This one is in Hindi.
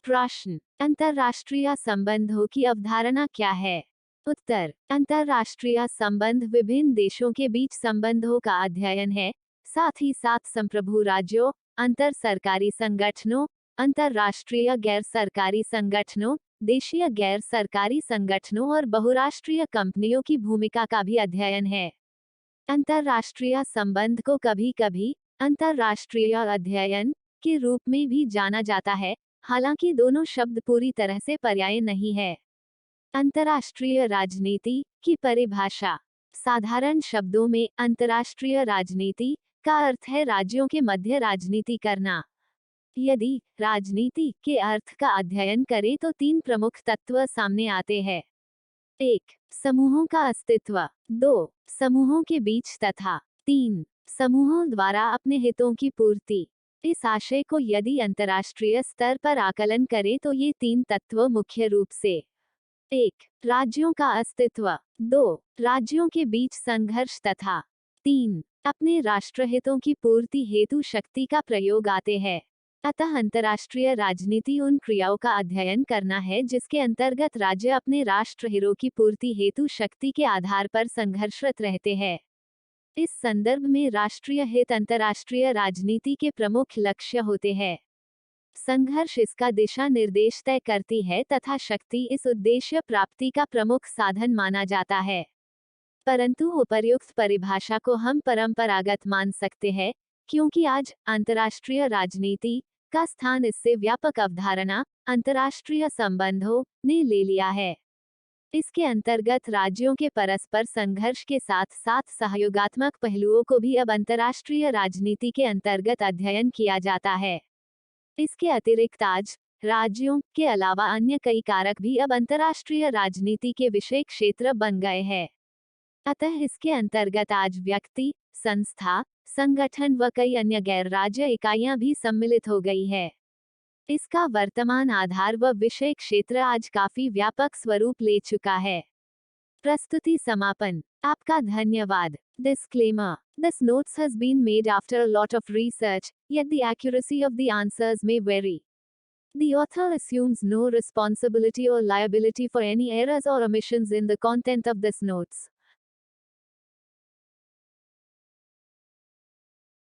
प्रश्न, अंतर्राष्ट्रीय संबंधों की अवधारणा क्या है? उत्तर, अंतर्राष्ट्रीय संबंध विभिन्न देशों के बीच संबंधों का अध्ययन है, साथ ही साथ संप्रभु राज्यों, अंतर सरकारी संगठनों, अंतर्राष्ट्रीय गैर सरकारी संगठनों, देशीय गैर सरकारी संगठनों और बहुराष्ट्रीय कंपनियों की भूमिका का भी अध्ययन है। अंतर्राष्ट्रीय संबंध को कभी-कभी अंतर्राष्ट्रीय अध्ययन के रूप में भी जाना जाता है, हालांकि दोनों शब्द पूरी तरह से पर्याय नहीं है। अंतर्राष्ट्रीय राजनीति की परिभाषा। साधारण शब्दों में अंतर्राष्ट्रीय राजनीति का अर्थ है राज्यों के मध्य राजनीति करना। यदि राजनीति के अर्थ का अध्ययन करें तो 3 प्रमुख तत्व सामने आते हैं। 1. समूहों का अस्तित्व। 2. समूहों के बीच तथा 3. समूहों द्वारा अपने हितों की पूर्ति। इस आशय को यदि अंतर्राष्ट्रीय स्तर पर आकलन करें तो ये 3 तत्व मुख्य रूप से 1. राज्यों का अस्तित्व, 2. राज्यों के बीच संघर्ष तथा 3. अपने राष्ट्रहितों की पूर्ति हेतु शक्ति का प्रयोग आते हैं। अतः अंतर्राष्ट्रीय राजनीति उन क्रियाओं का अध्ययन करना है जिसके अंतर्गत राज्य अपने राष्ट्रहितों की पूर्ति हेतु शक्ति के आधार पर संघर्षरत रहते हैं। इस संदर्भ में राष्ट्रीय हित अंतर्राष्ट्रीय राजनीति के प्रमुख लक्ष्य होते हैं। संघर्ष इसका दिशा निर्देश तय करती है तथा शक्ति इस उद्देश्य प्राप्ति का प्रमुख साधन माना जाता है। परंतु उपर्युक्त परिभाषा को हम परंपरागत मान सकते हैं, क्योंकि आज अंतर्राष्ट्रीय राजनीति का स्थान इससे व्यापक अवधारणा अंतर्राष्ट्रीय संबंधों ने ले लिया है। इसके अंतर्गत राज्यों के परस्पर संघर्ष के साथ साथ सहयोगात्मक पहलुओं को भी अब अंतर्राष्ट्रीय राजनीति के अंतर्गत अध्ययन किया जाता है। इसके अतिरिक्त आज राज्यों के अलावा अन्य कई कारक भी अब अंतर्राष्ट्रीय राजनीति के विषय क्षेत्र बन गए हैं। अतः इसके अंतर्गत आज व्यक्ति, संस्था, संगठन व कई अन्य गैर राज्य इकाइयां भी सम्मिलित हो गई है। इसका वर्तमान आधार व विषय क्षेत्र आज काफी व्यापक स्वरूप ले चुका है। प्रस्तुति समापन। आपका धन्यवाद। Disclaimer. This notes has been made after a lot of research, yet the accuracy of the answers may vary. The author assumes no responsibility or liability for any errors or omissions in the content of this notes.